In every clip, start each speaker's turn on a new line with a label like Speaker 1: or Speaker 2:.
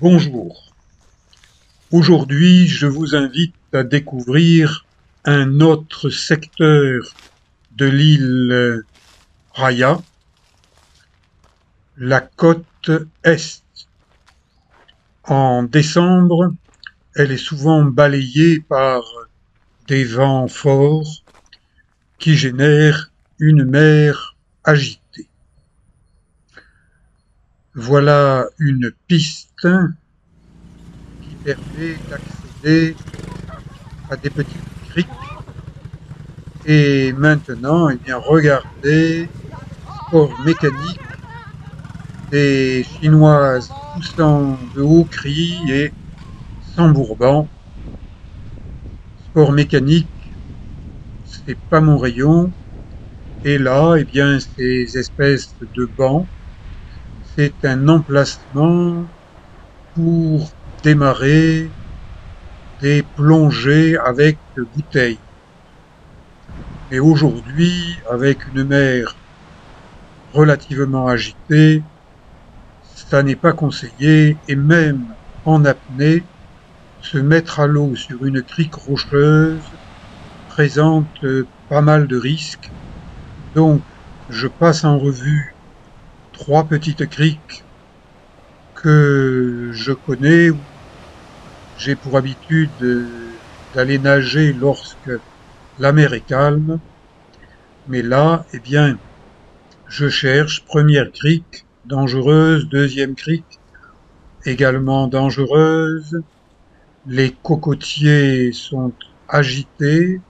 Speaker 1: Bonjour. Aujourd'hui, je vous invite à découvrir un autre secteur de l'île Raya, la côte Est. En décembre, elle est souvent balayée par des vents forts qui génèrent une mer agitée. Voilà une piste qui permet d'accéder à des petites criques. Et maintenant, eh bien, regardez, sport mécanique, des Chinoises poussant de hauts cris et s'embourbant. Sport mécanique, c'est pas mon rayon. Et là, eh bien, ces espèces de bancs, c'est un emplacement pour démarrer des plongées avec bouteilles. Mais aujourd'hui, avec une mer relativement agitée, ça n'est pas conseillé et même en apnée, se mettre à l'eau sur une crique rocheuse présente pas mal de risques. Donc, je passe en revue trois petites criques que je connais où j'ai pour habitude d'aller nager lorsque la mer est calme. Mais là, eh bien, je cherche première crique dangereuse, deuxième crique également dangereuse. Les cocotiers sont agités.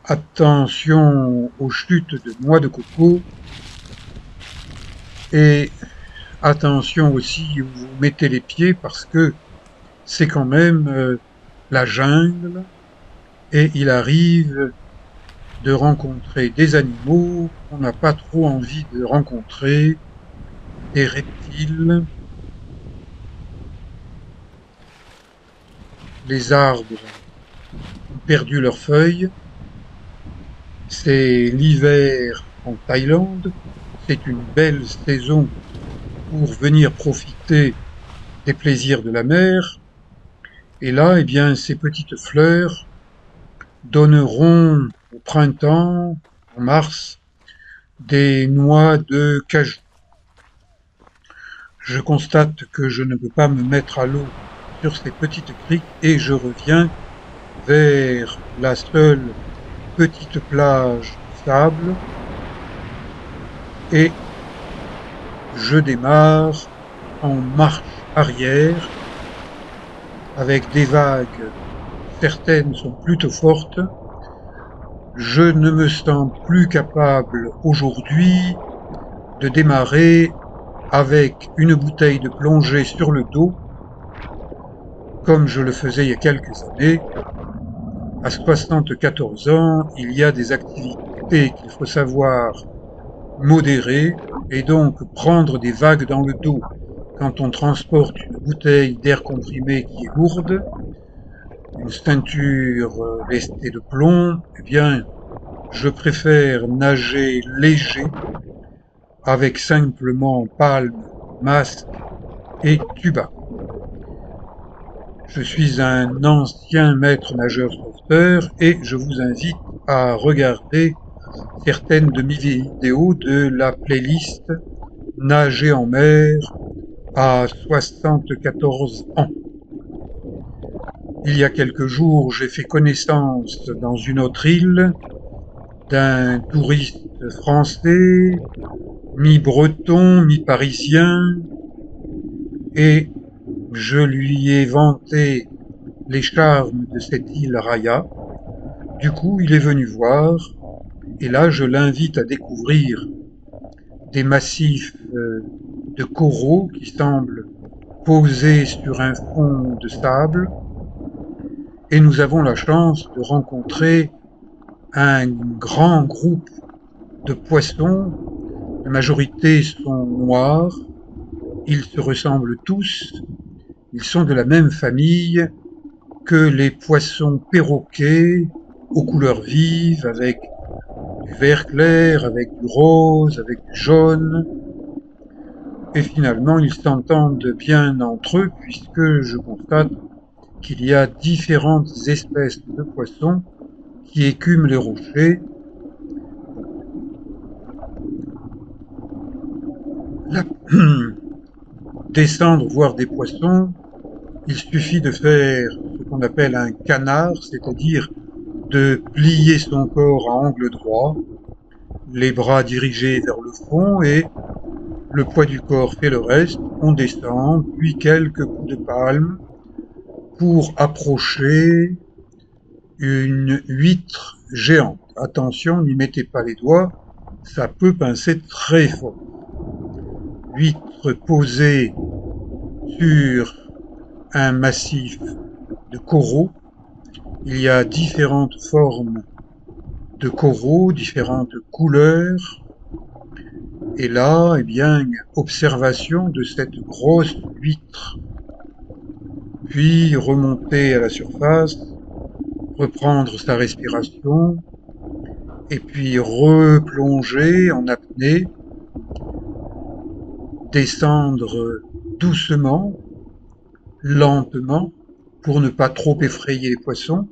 Speaker 1: Attention aux chutes de noix de coco et attention aussi où vous mettez les pieds parce que c'est quand même la jungle et il arrive de rencontrer des animaux qu'on n'a pas trop envie de rencontrer, des reptiles, les arbres ont perdu leurs feuilles. C'est l'hiver en Thaïlande, c'est une belle saison pour venir profiter des plaisirs de la mer. Et là, eh bien, ces petites fleurs donneront au printemps, en mars, des noix de cajou. Je constate que je ne peux pas me mettre à l'eau sur ces petites criques et je reviens vers la seule petite plage de sable et je démarre en marche arrière avec des vagues. Certaines sont plutôt fortes. Je ne me sens plus capable aujourd'hui de démarrer avec une bouteille de plongée sur le dos, comme je le faisais il y a quelques années. À 74 ans, il y a des activités qu'il faut savoir modérer et donc prendre des vagues dans le dos quand on transporte une bouteille d'air comprimé qui est lourde, une ceinture lestée de plomb, eh bien, je préfère nager léger avec simplement palme, masque et tuba. Je suis un ancien maître nageur sauveteur et je vous invite à regarder certaines de mes vidéos de la playlist Nager en mer à 74 ans. Il y a quelques jours, j'ai fait connaissance dans une autre île d'un touriste français, mi-breton, mi-parisien, et je lui ai vanté les charmes de cette île Raya. Du coup, il est venu voir, et là, je l'invite à découvrir des massifs de coraux qui semblent posés sur un fond de sable, et nous avons la chance de rencontrer un grand groupe de poissons. La majorité sont noirs, ils se ressemblent tous, ils sont de la même famille que les poissons perroquets aux couleurs vives, avec du vert clair, avec du rose, avec du jaune. Et finalement, ils s'entendent bien entre eux puisque je constate qu'il y a différentes espèces de poissons qui écument les rochers. La... Descendre voir des poissons, il suffit de faire ce qu'on appelle un canard, c'est-à-dire de plier son corps à angle droit, les bras dirigés vers le fond et le poids du corps fait le reste. On descend, puis quelques coups de palme pour approcher une huître géante. Attention, n'y mettez pas les doigts, ça peut pincer très fort. Huître posée sur un massif de coraux. Il y a différentes formes de coraux, différentes couleurs. Et là, eh bien, observation de cette grosse huître. Puis remonter à la surface, reprendre sa respiration, et puis replonger en apnée, descendre doucement, lentement, pour ne pas trop effrayer les poissons.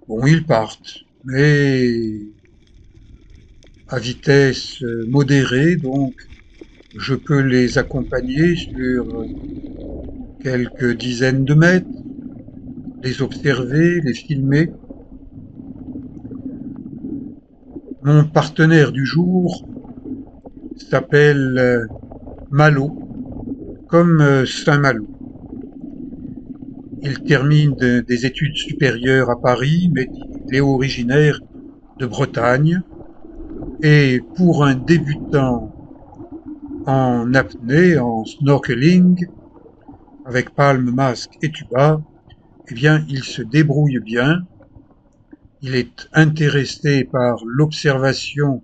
Speaker 1: Bon, ils partent, mais à vitesse modérée, donc je peux les accompagner sur quelques dizaines de mètres, les observer, les filmer. Mon partenaire du jour s'appelle Malo, comme Saint-Malo. Il termine des études supérieures à Paris, mais il est originaire de Bretagne. Et pour un débutant en apnée, en snorkeling, avec palme, masque et tuba, eh bien, il se débrouille bien. Il est intéressé par l'observation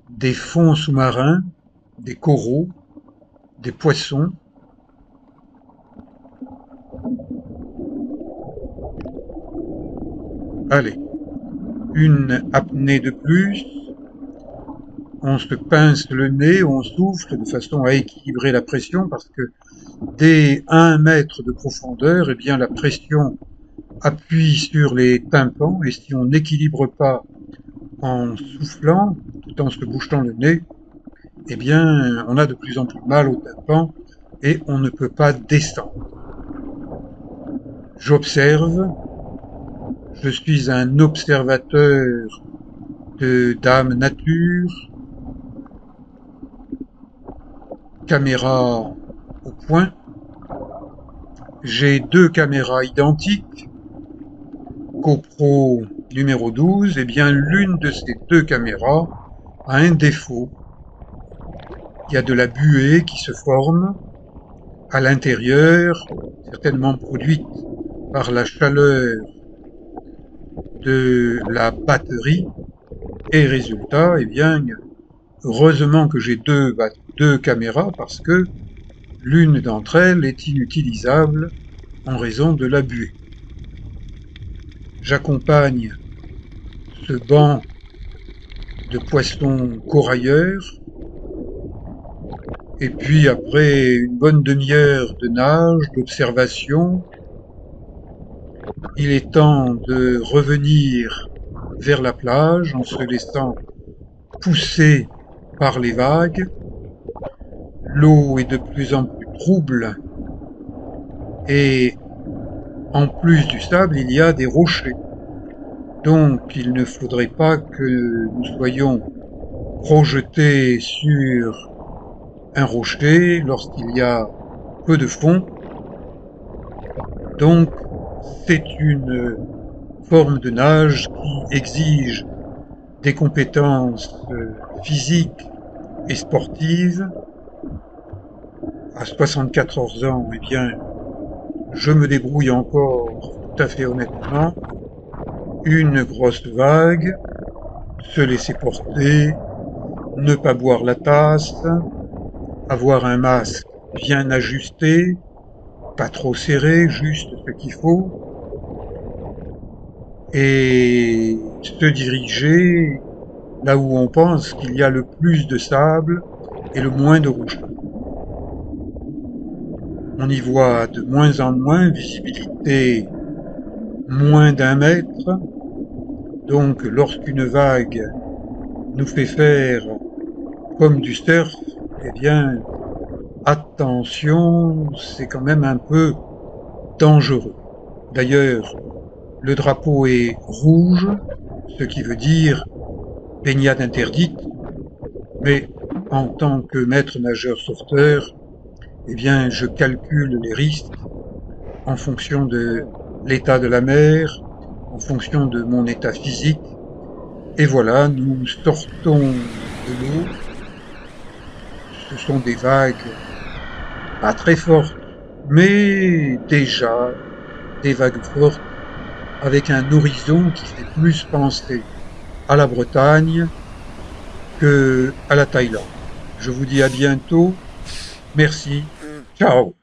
Speaker 1: des fonds sous-marins, des coraux, des poissons. Allez, une apnée de plus. On se pince le nez, on souffle de façon à équilibrer la pression parce que dès 1 mètre de profondeur, eh bien, la pression appuie sur les tympans et si on n'équilibre pas en soufflant, tout en se bouchant le nez, eh bien, on a de plus en plus mal aux tympans et on ne peut pas descendre. J'observe, je suis un observateur de Dame Nature, caméra au point. J'ai 2 caméras identiques, GoPro numéro 12, et bien l'une de ces 2 caméras a un défaut. Il y a de la buée qui se forme à l'intérieur, certainement produite par la chaleur de la batterie, et résultat, eh bien, heureusement que j'ai deux caméras parce que l'une d'entre elles est inutilisable en raison de la buée. J'accompagne ce banc de poissons corailleurs et puis après une bonne demi-heure de nage, d'observation, il est temps de revenir vers la plage en se laissant pousser par les vagues. L'eau est de plus en plus trouble et en plus du sable, il y a des rochers. Donc il ne faudrait pas que nous soyons projetés sur un rocher lorsqu'il y a peu de fond. Donc c'est une forme de nage qui exige des compétences physiques et sportives. À 74 ans, eh bien, je me débrouille encore tout à fait honnêtement. Une grosse vague, se laisser porter, ne pas boire la tasse, avoir un masque bien ajusté, pas trop serré, juste ce qu'il faut, et se diriger là où on pense qu'il y a le plus de sable et le moins de rochers. On y voit de moins en moins, visibilité moins d'un mètre. Donc lorsqu'une vague nous fait faire comme du surf, eh bien attention, c'est quand même un peu dangereux. D'ailleurs, le drapeau est rouge, ce qui veut dire baignade interdite, mais en tant que maître nageur sauveteur, eh bien, je calcule les risques en fonction de l'état de la mer, en fonction de mon état physique, et voilà, nous sortons de l'eau. Ce sont des vagues pas très fortes, mais déjà des vagues fortes avec un horizon qui fait plus penser à la Bretagne que à la Thaïlande. Je vous dis à bientôt. Merci. Ciao.